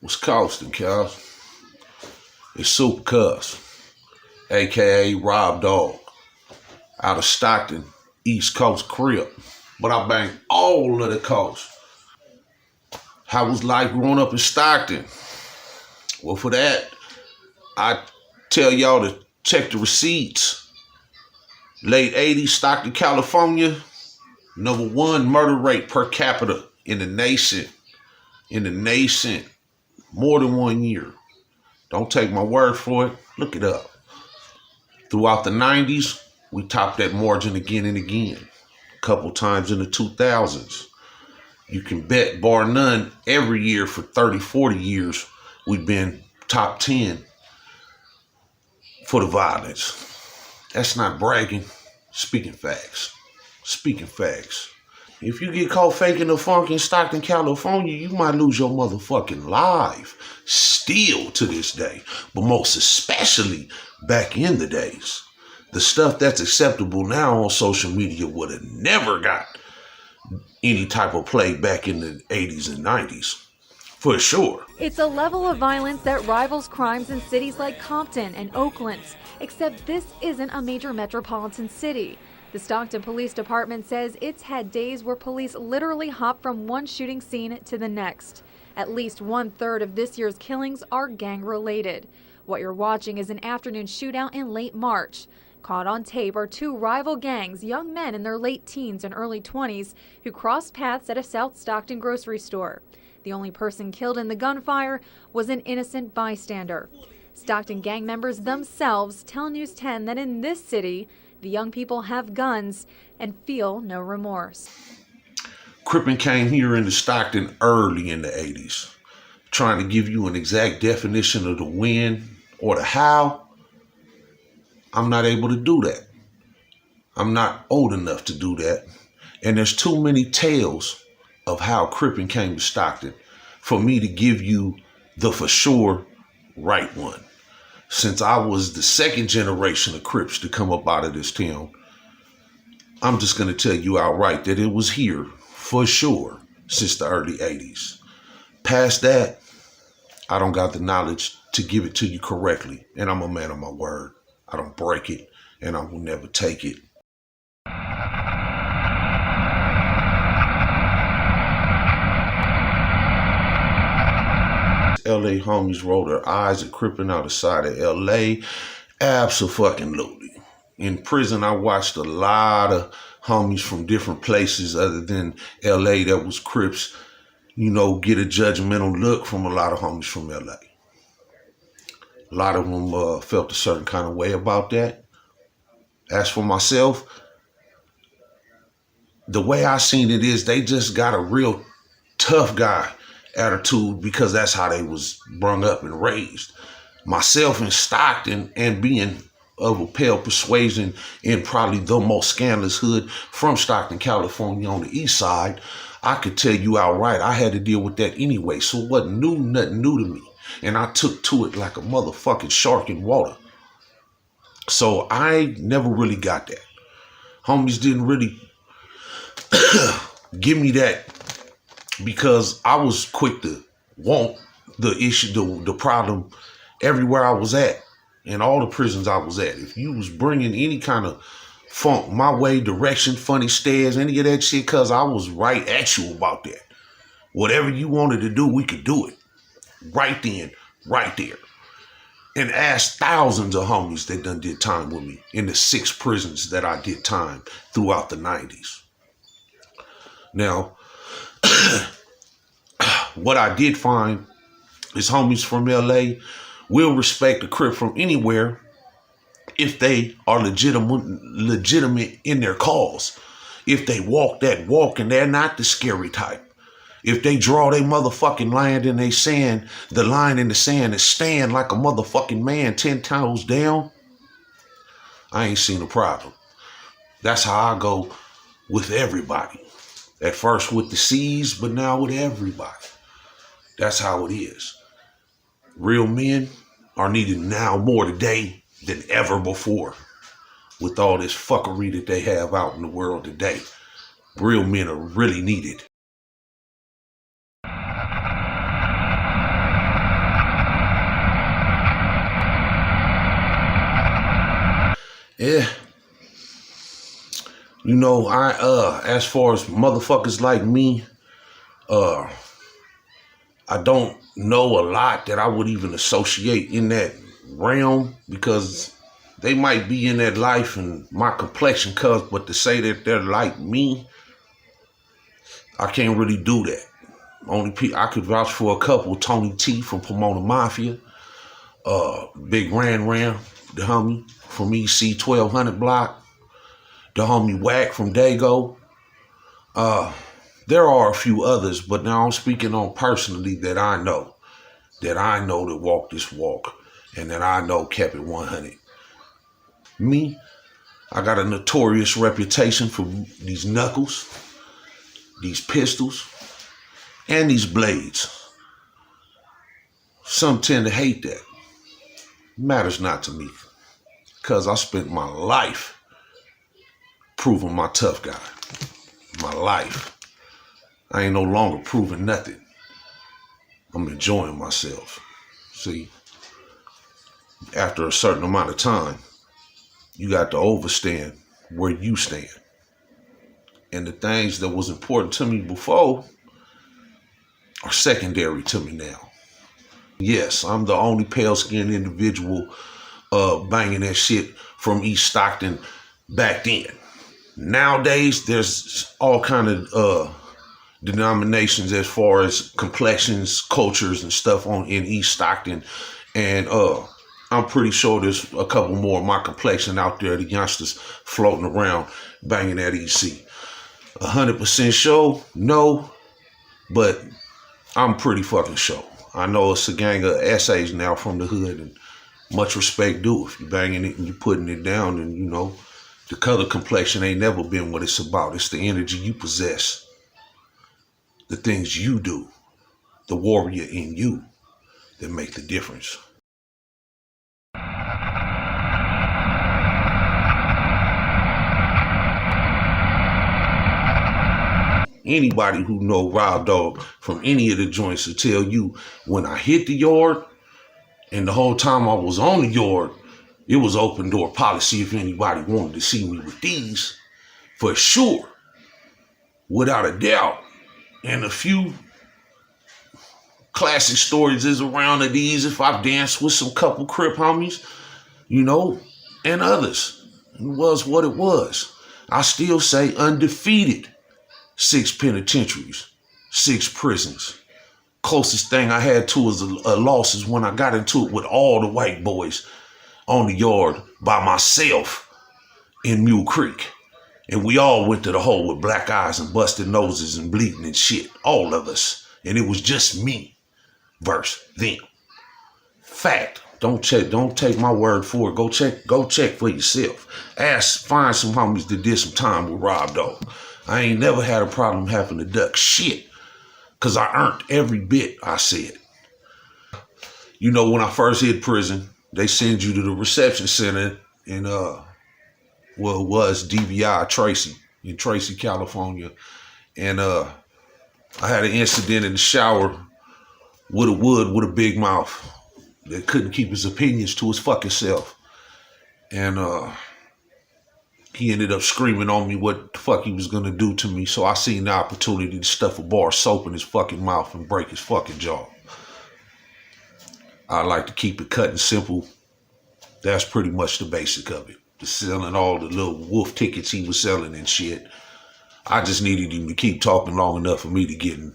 What's costing, Cuzz? It's Supa Cuzz, a.k.a. Robb Dogg, out of Stockton, East Coast Crip. But I bang all of the coast. How was life growing up in Stockton? Well, for that, I tell y'all to check the receipts. Late 80s, Stockton, California, #1 murder rate per capita in the nation. More than 1 year. Don't take my word for it. Look it up. Throughout the 90s, we topped that margin again and again. A couple times in the 2000s. You can bet, bar none, every year for 30, 40 years, we've been top 10 for the violence. That's not bragging. Speaking facts. If you get caught faking the funk in Stockton, California, you might lose your motherfucking life. Still to this day. But most especially back in the days. The stuff that's acceptable now on social media would have never got any type of play back in the 80s and 90s. For sure. It's a level of violence that rivals crimes in cities like Compton and Oakland, except this isn't a major metropolitan city. The Stockton Police Department says it's had days where police literally hop from one shooting scene to the next. At least 1/3 of this year's killings are gang-related. What you're watching is an afternoon shootout in late March. Caught on tape are two rival gangs, young men in their late teens and early 20s, who crossed paths at a South Stockton grocery store. The only person killed in the gunfire was an innocent bystander. Stockton gang members themselves tell News 10 that in this city, the young people have guns and feel no remorse. Cripping came here into Stockton early in the 80s. Trying to give you an exact definition of the when or the how, I'm not able to do that. I'm not old enough to do that. And there's too many tales of how Cripping came to Stockton for me to give you the for sure right one. Since I was the second generation of Crips to come up out of this town, I'm just going to tell you outright that it was here for sure since the early 80s. Past that, I don't got the knowledge to give it to you correctly. And I'm a man of my word. I don't break it, and I will never take it. LA homies roll their eyes at Cripping out the side of LA. Abso-fucking-lutely. In prison, I watched a lot of homies from different places other than LA that was Crips, get a judgmental look from a lot of homies from LA. A lot of them felt a certain kind of way about that. As for myself, the way I seen it is they just got a real tough guy attitude because that's how they was brung up and raised. Myself in Stockton and being of a pale persuasion in probably the most scandalous hood from Stockton, California on the east side, I could tell you outright I had to deal with that anyway. So it wasn't nothing new to me. And I took to it like a motherfucking shark in water. So I never really got that. Homies didn't really give me that because I was quick to want the issue, the problem everywhere I was at. In all the prisons I was at. If you was bringing any kind of funk my way, direction, funny stares, any of that shit, cause I was right at you about that. Whatever you wanted to do, we could do it. Right then, right there. And ask thousands of homies that done did time with me in the 6 prisons that I did time throughout the 90s. Now, what I did find is homies from LA will respect a Crip from anywhere if they are legitimate in their cause. If they walk that walk and they're not the scary type. If they draw their motherfucking line in they sand, the line in the sand and stand like a motherfucking man 10 toes down, I ain't seen a problem. That's how I go with everybody. At first with the C's, but now with everybody. That's how it is. Real men are needed now more today than ever before. With all this fuckery that they have out in the world today. Real men are really needed. Yeah. You know, as far as motherfuckers like me, I don't know a lot that I would even associate in that realm because they might be in that life and my complexion cuz, but to say that they're like me, I can't really do that. I could vouch for a couple, Tony T from Pomona Mafia, Big Ran, the homie from EC 1200 Block, the homie Wack from Dago. There are a few others, but now I'm speaking on personally that I know that walk this walk, and that I know kept it 100. Me, I got a notorious reputation for these knuckles, these pistols, and these blades. Some tend to hate that. Matters not to me, because I spent my life proving my tough guy. My life. I ain't no longer proving nothing. I'm enjoying myself. See, after a certain amount of time, you got to overstand where you stand. And the things that was important to me before are secondary to me now. Yes, I'm the only pale-skinned individual banging that shit from East Stockton back then. Nowadays, there's all kind of denominations as far as complexions, cultures, and stuff in East Stockton, and I'm pretty sure there's a couple more of my complexion out there, the youngsters floating around banging that EC. 100% sure? No, but I'm pretty fucking sure. I know it's a gang of essays now from the hood, and much respect due. If you're banging it and you're putting it down, and you know, the color complexion ain't never been what it's about. It's the energy you possess, the things you do, the warrior in you that make the difference. Anybody who know Robb Dogg from any of the joints will tell you when I hit the yard and the whole time I was on the yard, it was open door policy if anybody wanted to see me with these, for sure, without a doubt. And a few classic stories is around of these if I've danced with some couple Crip homies, you know, and others. It was what it was. I still say undefeated. 6 penitentiaries, 6 prisons. Closest thing I had to was a loss is when I got into it with all the white boys on the yard by myself in Mule Creek. And we all went to the hole with black eyes and busted noses and bleeding and shit. All of us. And it was just me versus them. Fact. Don't take my word for it. Go check for yourself. Find some homies that did some time with Robb Dogg. I ain't never had a problem having to duck shit, because I earned every bit I said. You know, when I first hit prison, they send you to the reception center in, it was DVI Tracy, in Tracy, California. And I had an incident in the shower with a wood with a big mouth that couldn't keep his opinions to his fucking self. And he ended up screaming on me what the fuck he was gonna do to me. So I seen the opportunity to stuff a bar of soap in his fucking mouth and break his fucking jaw. I like to keep it cut and simple. That's pretty much the basic of it. The selling all the little wolf tickets he was selling and shit. I just needed him to keep talking long enough for me to get in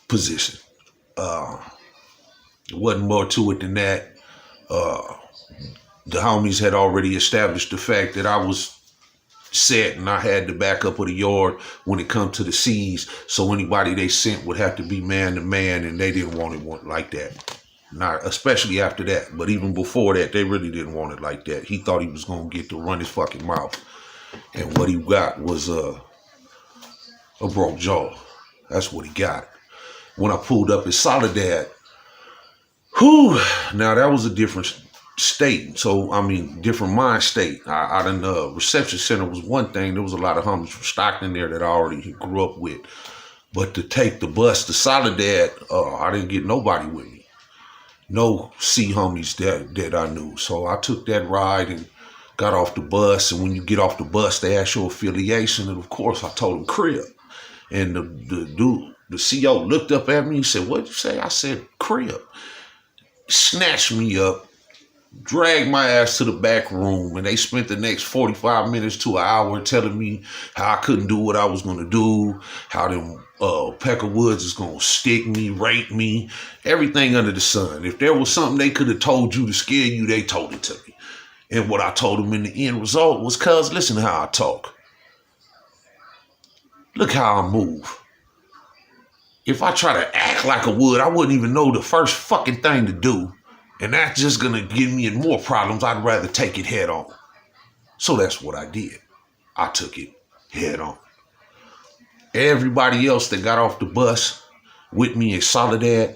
position. There wasn't more to it than that. The homies had already established the fact that I was set and I had the backup of the yard when it come to the C's. So anybody they sent would have to be man to man, and they didn't want it like that. Not especially after that, but even before that, they really didn't want it like that. He thought he was gonna get to run his fucking mouth, and what he got was a broke jaw. That's what he got. When I pulled up at Solidad, now that was a different state. So, I mean, different mind state. I done, reception center was one thing. There was a lot of homies from Stockton there that I already grew up with. But to take the bus to Solidad, I didn't get nobody with me. No C homies that I knew. So I took that ride and got off the bus, and when you get off the bus, they ask your affiliation, and of course, I told him Crip. And the dude, the CEO, looked up at me. He said, "What'd you say?" I said, "Crip." Snatched me up, dragged my ass to the back room, and they spent the next 45 minutes to an hour telling me how I couldn't do what I was going to do, how them Peckerwoods is going to stick me, rape me, everything under the sun. If there was something they could have told you to scare you, they told it to me. And what I told them in the end result was, "Cuz, listen to how I talk. Look how I move. If I try to act like I would, I wouldn't even know the first fucking thing to do. And that's just going to get me in more problems. I'd rather take it head on." So that's what I did. I took it head on. Everybody else that got off the bus with me in Solidad,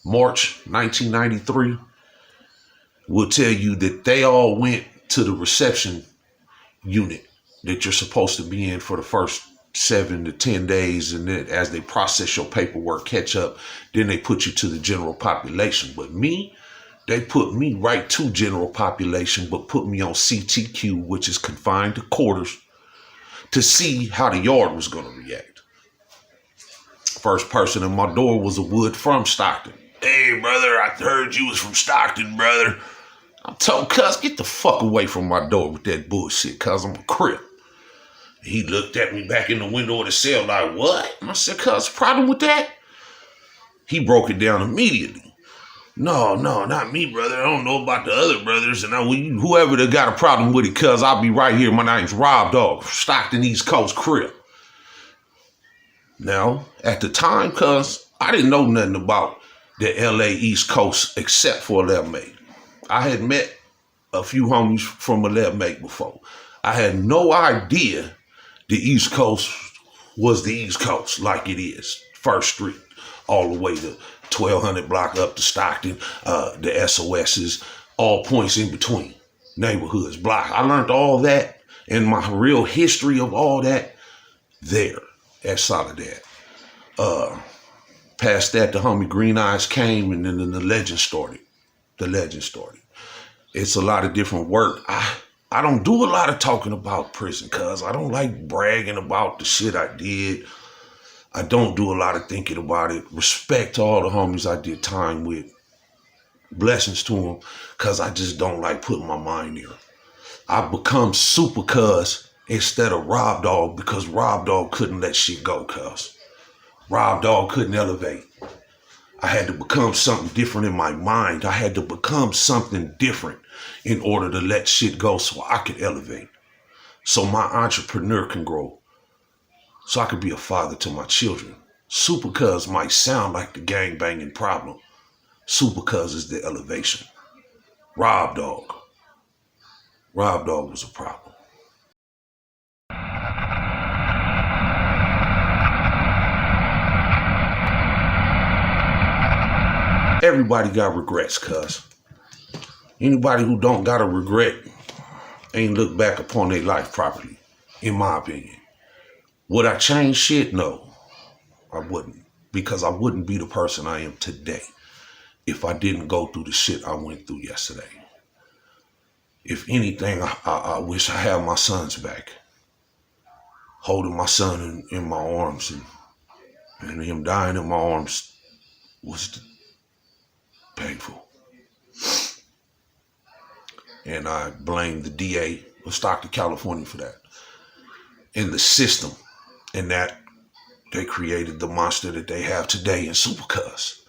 March 1993, will tell you that they all went to the reception unit that you're supposed to be in for the first 7 to 10 days. And then as they process your paperwork, catch up, then they put you to the general population. But me, they put me right to general population, but put me on CTQ, which is confined to quarters, to see how the yard was going to react. First person in my door was a Wood from Stockton. "Hey, brother, I heard you was from Stockton, brother." I told Cuz, "Get the fuck away from my door with that bullshit, cuz I'm a Crip." He looked at me back in the window of the cell like, "What?" And I said, "Cuz, problem with that?" He broke it down immediately. No, not me, brother. I don't know about the other brothers. And whoever that got a problem with it, cuz I'll be right here. My name's Robb Dogg, Stockton, East Coast, Crip. Now, at the time, cuz I didn't know nothing about the LA East Coast except for 11-8. I had met a few homies from 11-8 before. I had no idea the East Coast was the East Coast like it is. First Street, all the way to 1200 block up to Stockton, the SOSs, all points in between, neighborhoods, block. I learned all that and my real history of all that there at Solidad. Past that, the homie Green Eyes came, and then the legend started. The legend started. It's a lot of different work. I don't do a lot of talking about prison, cuz I don't like bragging about the shit I did. I don't do a lot of thinking about it. Respect to all the homies I did time with. Blessings to them, cuz I just don't like putting my mind there. I've become Supa Cuzz instead of Robb Dogg because Robb Dogg couldn't let shit go, cuz. Robb Dogg couldn't elevate. I had to become something different in my mind. I had to become something different in order to let shit go so I could elevate. So my entrepreneur can grow. So I could be a father to my children. Supa Cuzz might sound like the gangbanging problem. Supa Cuzz is the elevation. Robb Dogg. Robb Dogg was a problem. Everybody got regrets, cuz. Anybody who don't got a regret ain't looked back upon their life properly, in my opinion. Would I change shit? No, I wouldn't. Because I wouldn't be the person I am today if I didn't go through the shit I went through yesterday. If anything, I wish I had my sons back. Holding my son in my arms and him dying in my arms was painful. And I blame the DA of Stockton, California for that. And the system. And that they created the monster that they have today in Supa Cuzz.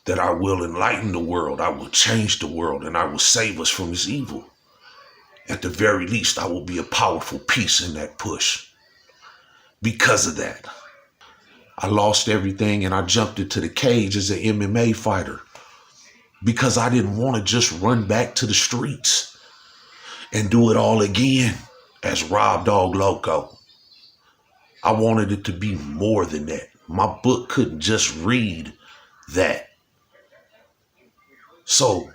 That I will enlighten the world. I will change the world. And I will save us from this evil. At the very least, I will be a powerful piece in that push. Because of that. I lost everything and I jumped into the cage as an MMA fighter. Because I didn't want to just run back to the streets and do it all again as Robb Dogg Loco. I wanted it to be more than that. My book couldn't just read that. So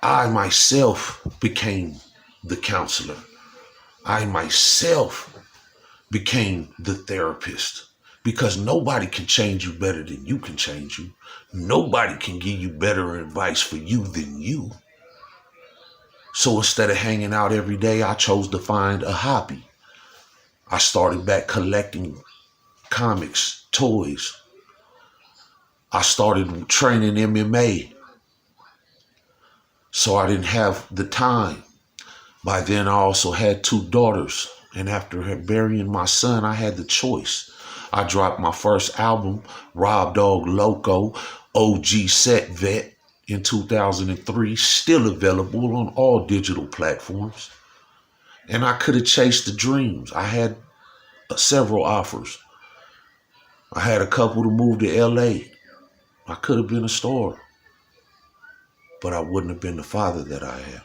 I myself became the counselor. I myself became the therapist. Because nobody can change you better than you can change you. Nobody can give you better advice for you than you. So instead of hanging out every day, I chose to find a hobby. I started back collecting comics, toys. I started training MMA, so I didn't have the time. By then, I also had 2 daughters, and after burying my son, I had the choice. I dropped my first album, Robb Dogg Loco, OG Set Vet, in 2003, still available on all digital platforms. And I could have chased the dreams. I had several offers. I had a couple to move to LA. I could have been a star, but I wouldn't have been the father that I am.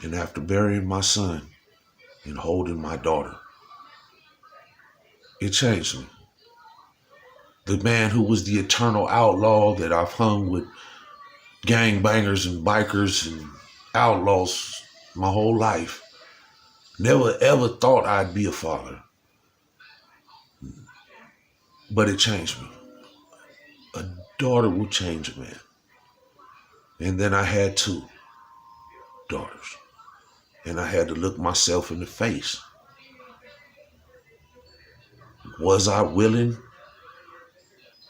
And after burying my son and holding my daughter, it changed me. The man who was the eternal outlaw that I've hung with gangbangers and bikers and outlaws my whole life, never ever thought I'd be a father. But it changed me. A daughter will change a man. And then I had 2 daughters. And I had to look myself in the face. Was I willing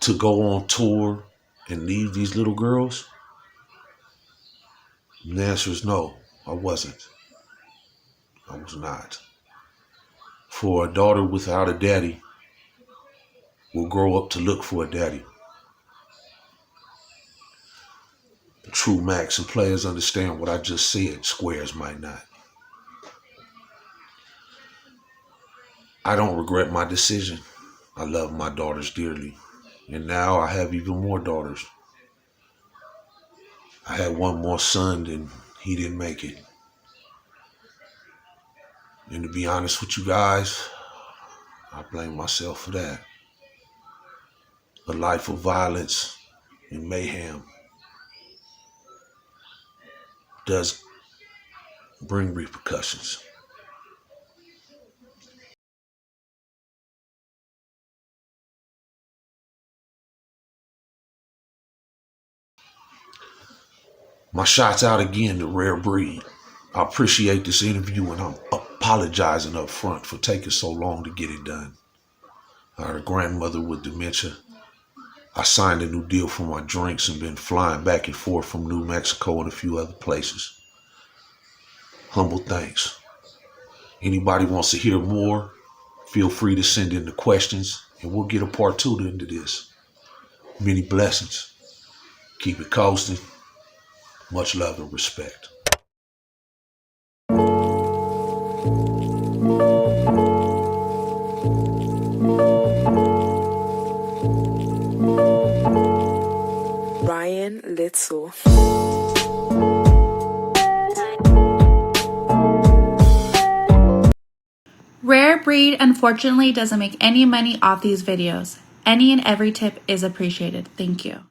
to go on tour and leave these little girls? And the answer is no, I wasn't. I was not. For a daughter without a daddy will grow up to look for a daddy. True Max and players understand what I just said. Squares might not. I don't regret my decision. I love my daughters dearly. And now I have even more daughters. I had one more son and he didn't make it. And to be honest with you guys, I blame myself for that. A life of violence and mayhem does bring repercussions. My shot's out again to Rare Breed. I appreciate this interview and I'm apologizing up front for taking so long to get it done. I had a grandmother with dementia. I signed a new deal for my drinks and been flying back and forth from New Mexico and a few other places. Humble thanks. Anybody wants to hear more, feel free to send in the questions and we'll get a part 2 into this. Many blessings. Keep it coasting. Much love and respect. Ryan Little. Rare Breed unfortunately doesn't make any money off these videos. Any and every tip is appreciated. Thank you.